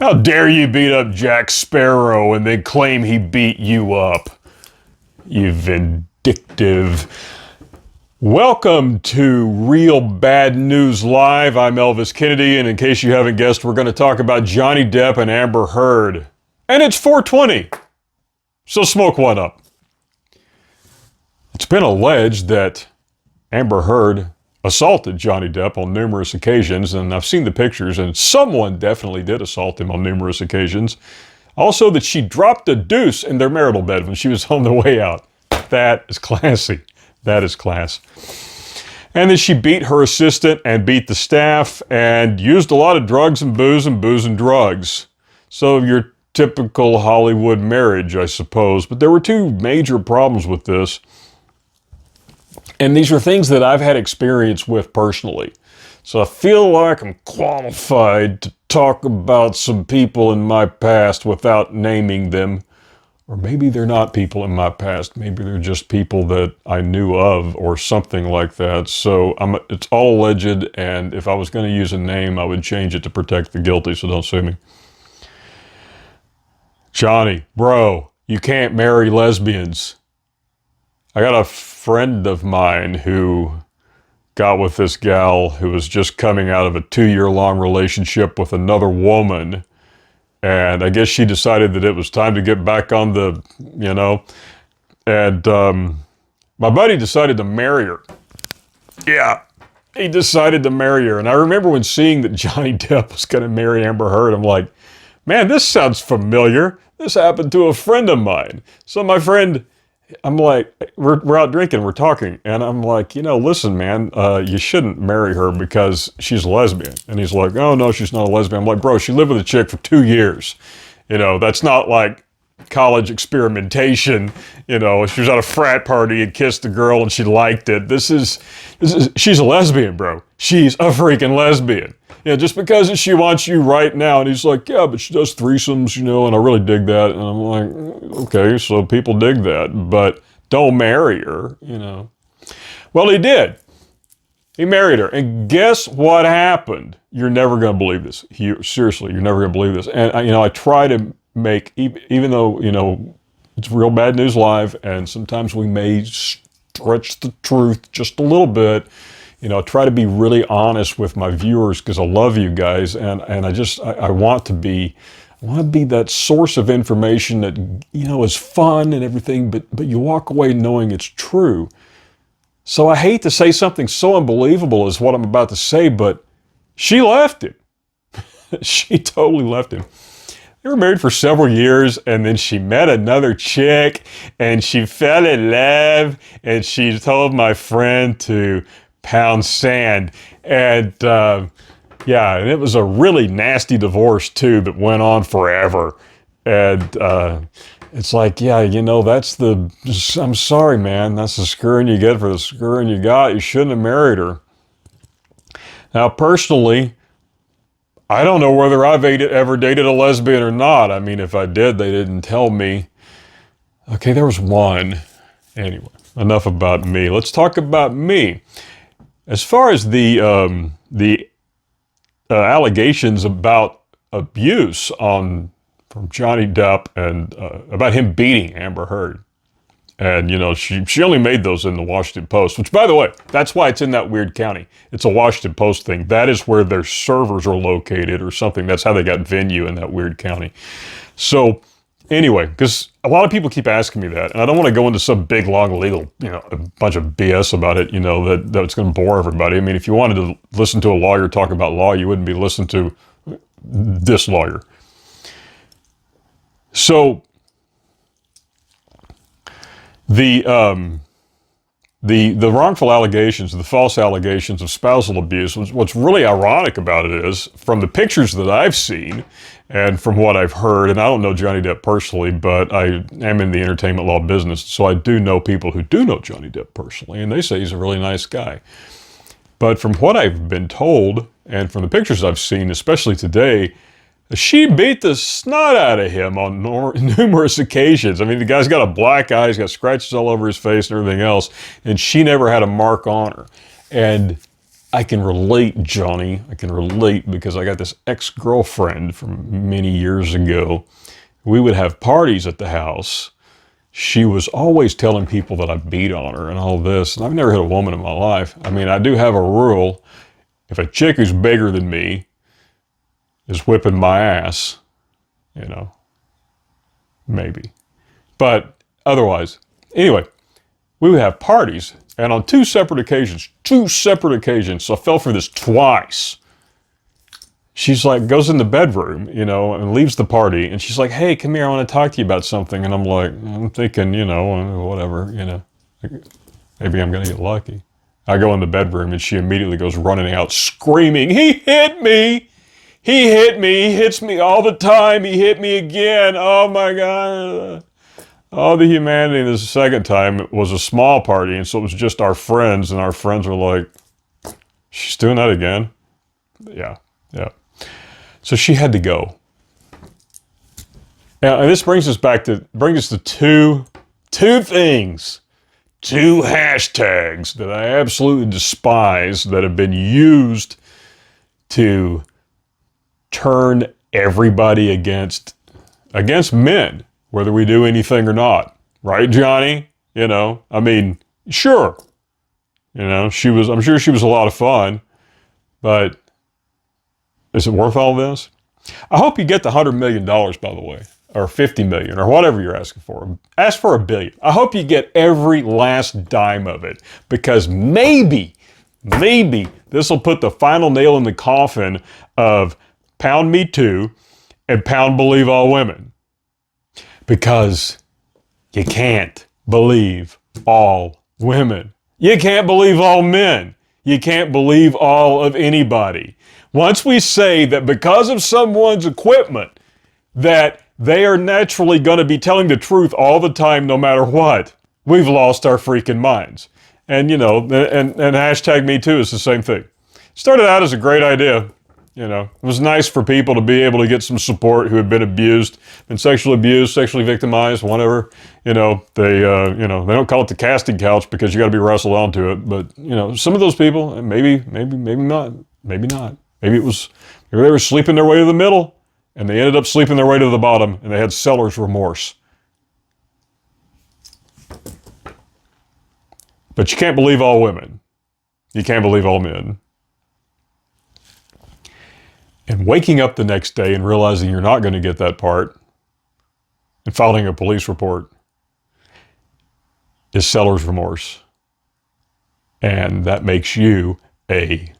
How dare you beat up Jack Sparrow and then claim he beat you up? You vindictive. Welcome to Real Bad News Live. I'm Elvis Kennedy, and in case you haven't guessed, we're going to talk about Johnny Depp and Amber Heard. And it's 420, so smoke one up. It's been alleged that Amber Heard assaulted Johnny Depp on numerous occasions, and I've seen the pictures, and someone definitely did assault him on numerous occasions. Also, that she dropped a deuce in their marital bed when she was on the way out. That is classy. That is class. And then she beat her assistant and beat the staff and used a lot of drugs and booze and drugs. So your typical Hollywood marriage, I suppose. But there were two major problems with this. And these are things that I've had experience with personally. So I feel like I'm qualified to talk about some people in my past without naming them. Or maybe they're not people in my past. Maybe they're just people that I knew of or something like that. So it's all alleged, and if I was going to use a name, I would change it to protect the guilty, so don't sue me. Johnny, bro, you can't marry lesbians. I got a friend of mine who got with this gal who was just coming out of a 2-year-long relationship with another woman. And I guess she decided that it was time to get back on the, and my buddy decided to marry her. Yeah, he decided to marry her. And I remember when seeing that Johnny Depp was going to marry Amber Heard, I'm like, man, this sounds familiar. This happened to a friend of mine. So my friend, I'm like, we're out drinking, we're talking, and I'm like, listen, man, you shouldn't marry her because she's a lesbian. And he's like, oh, no, she's not a lesbian. I'm like, bro, she lived with a chick for 2 years. That's not like college experimentation. She was at a frat party and kissed a girl and she liked it. She's a lesbian, bro. She's a freaking lesbian. Just because she wants you right now. And he's like, yeah, but she does threesomes, and I really dig that. And I'm like, okay, so people dig that, but don't marry her, Well, he did. He married her. And guess what happened? You're never going to believe this. Seriously, you're never going to believe this. And, I try to make, even though, it's Real Bad News Live, and sometimes we may stretch the truth just a little bit, try to be really honest with my viewers because I love you guys, and I want to be that source of information that is fun and everything, but you walk away knowing it's true. So I hate to say something so unbelievable as what I'm about to say, but she left him. She totally left him. They were married for several years, and then she met another chick, and she fell in love, and she told my friend to pound sand. And and it was a really nasty divorce too that went on forever. And it's like, I'm sorry, man, that's the screwing you get for the screwing you got. You shouldn't have married her. Now, personally, I don't know whether I've ever dated a lesbian or not. I mean, if I did, they didn't tell me. Okay, there was one. Anyway, enough about me. Let's talk about me. As far as the allegations about abuse from Johnny Depp and about him beating Amber Heard, and she only made those in the Washington Post, which, by the way, that's why it's in that weird county. It's a Washington Post thing. That is where their servers are located or something. That's how they got venue in that weird county. So anyway, because a lot of people keep asking me that, and I don't want to go into some big, long legal, a bunch of BS about it, that's going to bore everybody. I mean, if you wanted to listen to a lawyer talk about law, you wouldn't be listening to this lawyer. So the wrongful allegations, the false allegations of spousal abuse, what's really ironic about it is, from the pictures that I've seen and from what I've heard, and I don't know Johnny Depp personally, but I am in the entertainment law business, so I do know people who do know Johnny Depp personally, and they say he's a really nice guy. But from what I've been told, and from the pictures I've seen, especially today, she beat the snot out of him on numerous occasions. I mean, the guy's got a black eye, he's got scratches all over his face and everything else, and she never had a mark on her. And I can relate, Johnny. I can relate because I got this ex-girlfriend from many years ago. We would have parties at the house. She was always telling people that I beat on her and all this. And I've never hit a woman in my life. I mean, I do have a rule. If a chick who's bigger than me is whipping my ass, you know, maybe. But otherwise, anyway, we would have parties. And on two separate occasions, I fell for this twice. She's like, goes in the bedroom, you know, and leaves the party. And she's like, hey, come here, I want to talk to you about something. And I'm like, I'm thinking, you know, whatever, you know, maybe I'm going to get lucky. I go in the bedroom and she immediately goes running out screaming, he hit me. He hit me. He hits me all the time. He hit me again. Oh my God. Oh, the humanity. The second time it was a small party. And so it was just our friends. And our friends were like, she's doing that again? Yeah. So she had to go. Now, and this brings us to two things, two hashtags that I absolutely despise that have been used to turn everybody against men, whether we do anything or not. Right, Johnny? You know, I mean, sure. You know, I'm sure she was a lot of fun, but is it worth all this? I hope you get the $100 million, by the way, or $50 million, or whatever you're asking for. Ask for $1 billion. I hope you get every last dime of it, because maybe this will put the final nail in the coffin of pound Me Too and pound Believe All Women. Because you can't believe all women. You can't believe all men. You can't believe all of anybody. Once we say that because of someone's equipment, that they are naturally going to be telling the truth all the time, no matter what, we've lost our freaking minds. And, you know, and hashtag Me Too is the same thing. Started out as a great idea. You know, it was nice for people to be able to get some support who had been abused, been sexually abused, sexually victimized, whatever. You know, they don't call it the casting couch because you got to be wrestled onto it. But, you know, some of those people, maybe not. Maybe they were sleeping their way to the middle and they ended up sleeping their way to the bottom and they had seller's remorse. But you can't believe all women. You can't believe all men. And waking up the next day and realizing you're not going to get that part and filing a police report is seller's remorse. And that makes you a